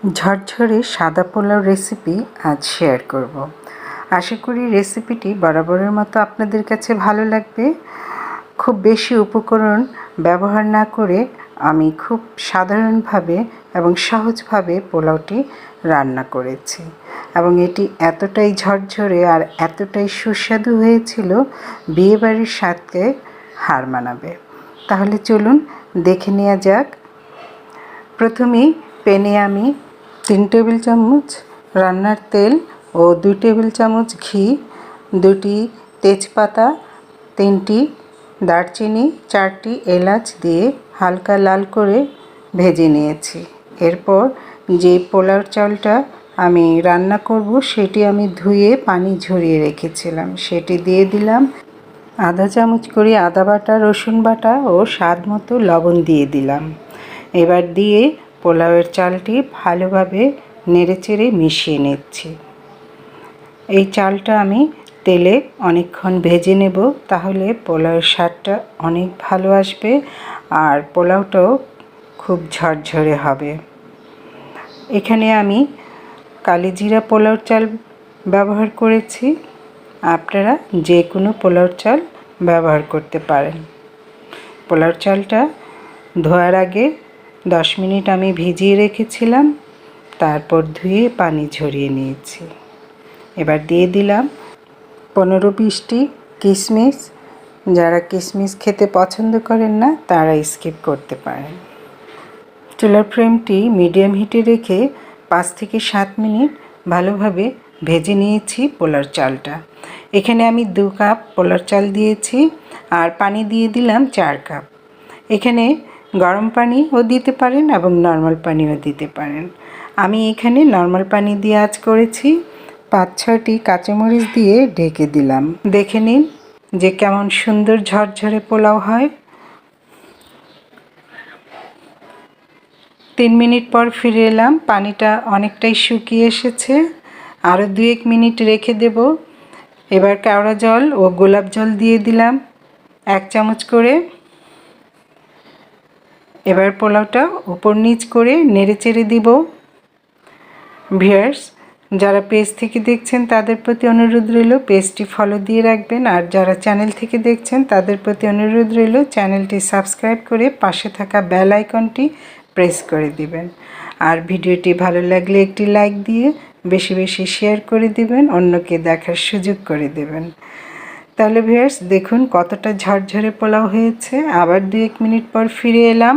ঝরঝরে সাদা পোলাও রেসিপি আজ শেয়ার করব। আশা করি রেসিপিটি বরাবরের মতো আপনাদের কাছে ভালো লাগবে। খুব বেশি উপকরণ ব্যবহার না করে আমি খুব সাধারণভাবে এবং সহজভাবে পোলাওটি রান্না করেছি এবং এটি এতটাই ঝরঝরে আর এতটাই সুস্বাদু হয়েছিল, বিয়েবাড়ির স্বাদকে হার মানাবে। তাহলে চলুন দেখে নেওয়া যাক। প্রথমেই প্যানে আমি 3 টেবিল চামচ রান্নার তেল ও 2 টেবিল চামচ ঘি, 2টি তেজপাতা, 3টি দারচিনি, 4টি এলাচ দিয়ে হালকা লাল করে ভেজে নিয়েছি। এরপর যে পোলাও চালটা আমি রান্না করব সেটি আমি ধুয়ে পানি ঝরিয়ে রেখেছিলাম, সেটি দিয়ে দিলাম। আধা চামচ করে আদা বাটা, রসুন বাটা ও স্বাদ মতো লবণ দিয়ে দিলাম। এবার দিয়ে পোলাওয়ের চালটি ভালোভাবে নেড়েচেড়ে মিশিয়ে নিচ্ছি। এই চালটা আমি তেলে অনেকক্ষণ ভেজে নেব, তাহলে পোলাওয়ের স্বাদটা অনেক ভালো আসবে আর পোলাওটাও খুব ঝরঝরে হবে। এখানে আমি কালিজিরা পোলাও চাল ব্যবহার করেছি, আপনারা যে কোনো পোলাও চাল ব্যবহার করতে পারেন। পোলাও চালটা ধোয়ার আগে 10 মিনিট আমি ভিজিয়ে রেখেছিলাম, তারপর ধুয়ে পানি ঝরিয়ে নিয়েছি। এবার দিয়ে দিলাম 15-20টি কিশমিশ। যারা কিশমিশ খেতে পছন্দ করেন না তারা স্কিপ করতে পারেন। চুলার ফ্লেমটি মিডিয়াম হিটে রেখে 5 থেকে 7 মিনিট ভালোভাবে ভেজে নিয়েছি পোলার চালটা। এখানে আমি 2 কাপ পোলার চাল দিয়েছি আর পানি দিয়ে দিলাম 4 কাপ। এখানে গরম পানিও দিতে পারেন এবং নর্মাল পানিও দিতে পারেন। আমি এখানে নর্মাল পানি দিয়ে আজ করেছি। 5-6টি কাঁচামরিচ দিয়ে ঢেকে দিলাম। দেখে নিন যে কেমন সুন্দর ঝরঝরে পোলাও হয়। 3 মিনিট পর ফিরে এলাম, পানিটা অনেকটাই শুকিয়ে এসেছে। আরও 2-1 মিনিট রেখে দেব। এবার কেওড়া জল ও গোলাপ জল দিয়ে দিলাম 1 চামচ করে। এবার পোলাওটা উপর নিচ করে নেড়েচেড়ে দিব। ভিউয়ার্স, যারা পেজ থেকে দেখছেন তাদের প্রতি অনুরোধ রইল পেজটি ফলো দিয়ে রাখবেন, আর যারা চ্যানেল থেকে দেখছেন তাদের প্রতি অনুরোধ রইল চ্যানেলটি সাবস্ক্রাইব করে পাশে থাকা বেল আইকনটি প্রেস করে দিবেন। আর ভিডিওটি ভালো লাগলে একটি লাইক দিয়ে বেশি বেশি শেয়ার করে দিবেন, অন্যকে দেখার সুযোগ করে দেবেন। তাহলে ভিউয়ার্স দেখুন কতটা ঝরঝরে পোলাও হয়েছে। আবার 2-1 মিনিট পর ফিরে এলাম,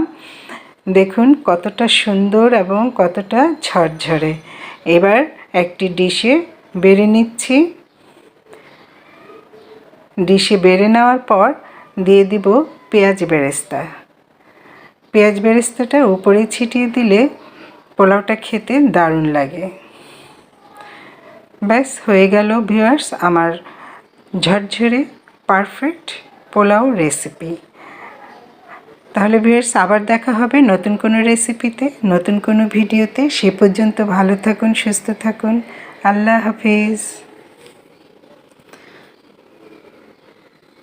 দেখুন কতটা সুন্দর এবং কতটা ঝরঝরে। এবার একটি ডিশে বেড়ে নিচ্ছি। ডিশে বেড়ে নেওয়ার পর দিয়ে দিব পেঁয়াজ বেরেস্তা। পেঁয়াজ বেরেস্তাটা উপরে ছিটিয়ে দিলে পোলাওটা খেতে দারুণ লাগে। ব্যাস হয়ে গেল ভিউয়ার্স আমার ঝরঝরে পারফেক্ট পোলাও রেসিপি। তাহলে ভিউয়ার্স আবার দেখা হবে নতুন কোনো রেসিপিতে, নতুন কোনো ভিডিওতে। সে পর্যন্ত ভালো থাকুন, সুস্থ থাকুন। আল্লাহ হাফেজ।